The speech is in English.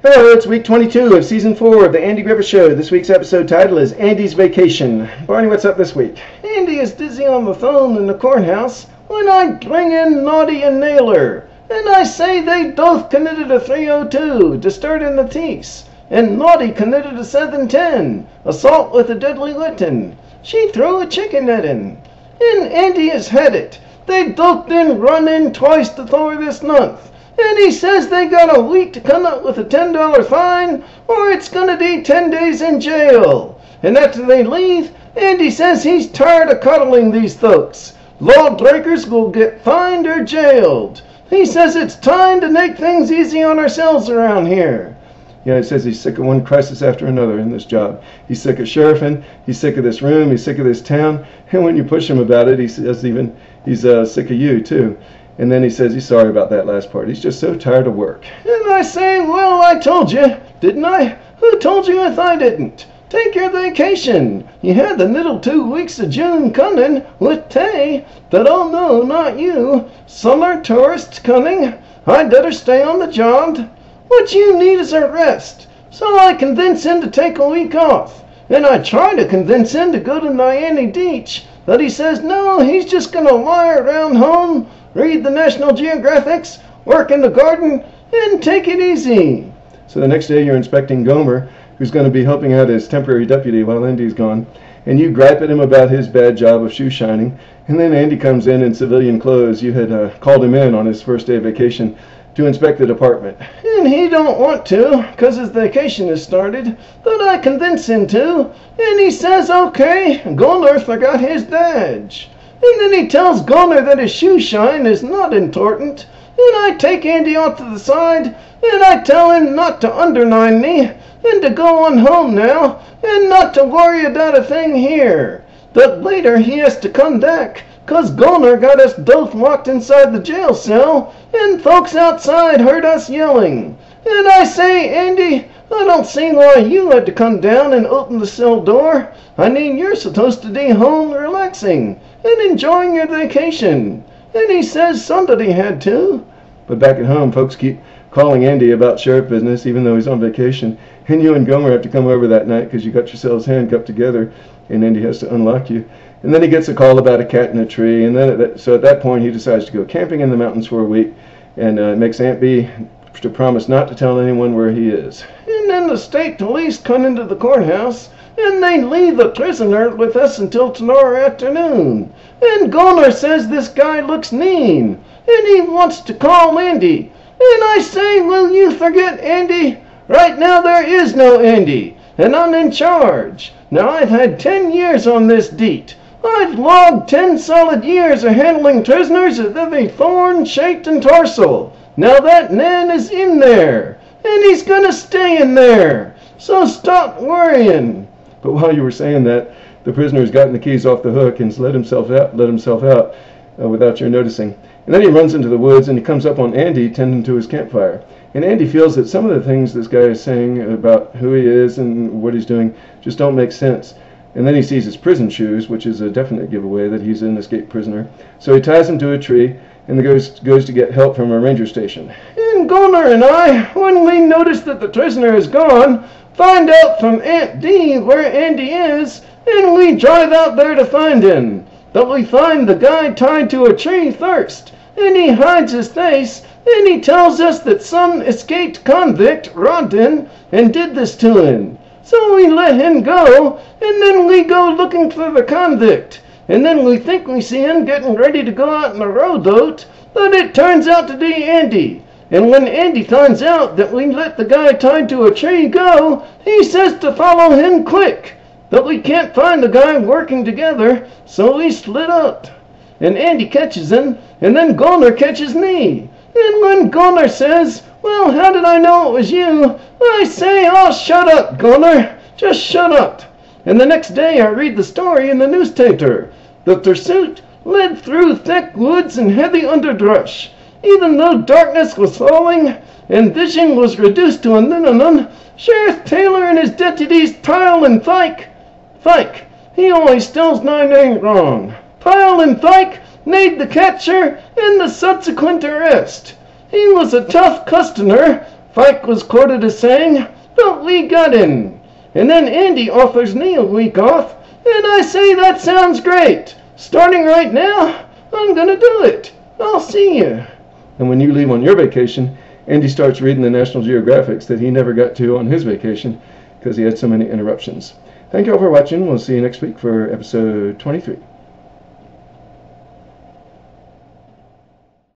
Hello, it's week 22 of season 4 of the Andy Griffith Show. This week's episode title is Andy's Vacation. Barney, what's up this week? Andy is dizzy on the phone in the courthouse when I bring in Naughty and Naylor, and I say they both committed a 302 to start in the tease, and Naughty committed a 710, assault with a deadly weapon. She threw a chicken at him, and Andy has had it. They both been run in twice before this month. And he says they got a week to come up with a $10 fine, or it's going to be 10 days in jail. And after they leave, Andy says he's tired of cuddling these folks. Lawbreakers will get fined or jailed. He says it's time to make things easy on ourselves around here. Yeah, he says he's sick of one crisis after another in this job. He's sick of sheriffing, he's sick of this room, he's sick of this town. And when you push him about it, he says even he's sick of you, too. And then he says he's sorry about that last part. He's just so tired of work. And I say, well, I told you, didn't I? Who told you if I didn't? Take your vacation. You had the middle 2 weeks of June coming with Tay, but oh no, not you. Summer tourists coming. I'd better stay on the job. What you need is a rest. So I convince him to take a week off. And I try to convince him to go to Miami Beach, but he says no, he's just going to lie around home, read the National Geographics, work in the garden, and take it easy. So the next day you're inspecting Gomer, who's going to be helping out as temporary deputy while Andy's gone, and you gripe at him about his bad job of shoe shining, and then Andy comes in civilian clothes. You had called him in on his first day of vacation to inspect the department. And he don't want to, 'cause his vacation has started, but I convince him to, and he says okay, Gomer forgot his badge. And then he tells Gomer that his shoe shine is not important. And I take Andy off to the side, and I tell him not to undermine me, and to go on home now, and not to worry about a thing here. But later he has to come back, 'cause Gomer got us both locked inside the jail cell, and folks outside heard us yelling. And I say, Andy, I don't see why you had to come down and open the cell door. I mean, you're supposed to be home relaxing and enjoying your vacation. And he says somebody had to. But back at home, folks keep calling Andy about sheriff business, even though he's on vacation. And you and Gomer have to come over that night because you got yourselves handcuffed together, and Andy has to unlock you. And then he gets a call about a cat in a tree, and then so at that point he decides to go camping in the mountains for a week, and makes Aunt Bee to promise not to tell anyone where he is. And then the state police come into the courthouse, and they leave the prisoner with us until tomorrow afternoon. And Gomer says this guy looks mean, and he wants to call Andy. And I say, will you forget Andy? Right now there is no Andy, and I'm in charge. Now I've had 10 years on this beat. I've logged 10 solid years of handling prisoners of every thorn, shape, and tarsal. Now that man is in there, and he's gonna stay in there. So stop worrying. But while you were saying that, the prisoner's gotten the keys off the hook and let himself out without your noticing. And then he runs into the woods and he comes up on Andy tending to his campfire. And Andy feels that some of the things this guy is saying about who he is and what he's doing just don't make sense. And then he sees his prison shoes, which is a definite giveaway that he's an escaped prisoner. So he ties him to a tree and goes to get help from a ranger station. And Gomer and I, when we notice that the prisoner is gone, find out from Aunt Bee where Andy is, and we drive out there to find him. But we find the guy tied to a tree first, and he hides his face, and he tells us that some escaped convict robbed him and did this to him. So we let him go, and then we go looking for the convict. And then we think we see him getting ready to go out in a rowboat, but it turns out to be Andy. And when Andy finds out that we let the guy tied to a tree go, he says to follow him quick. But we can't find the guy working together, so we split up. And Andy catches him, and then Gomer catches me. And when Gomer says, well, how did I know it was you? I say, oh, shut up, Gomer. Just shut up. And the next day I read the story in the newspaper. The pursuit led through thick woods and heavy underbrush. Even though darkness was falling and vision was reduced to a minimum, Sheriff Taylor and his deputies Pyle and Fike, he always spells my name wrong. Pyle and Fike made the capture and the subsequent arrest. He was a tough customer, Fike was quoted as saying, "But we got in." And then Andy offers me a week off, and I say that sounds great. Starting right now, I'm gonna do it. I'll see you. And when you leave on your vacation, Andy starts reading the National Geographics that he never got to on his vacation because he had so many interruptions. Thank you all for watching. We'll see you next week for episode 23.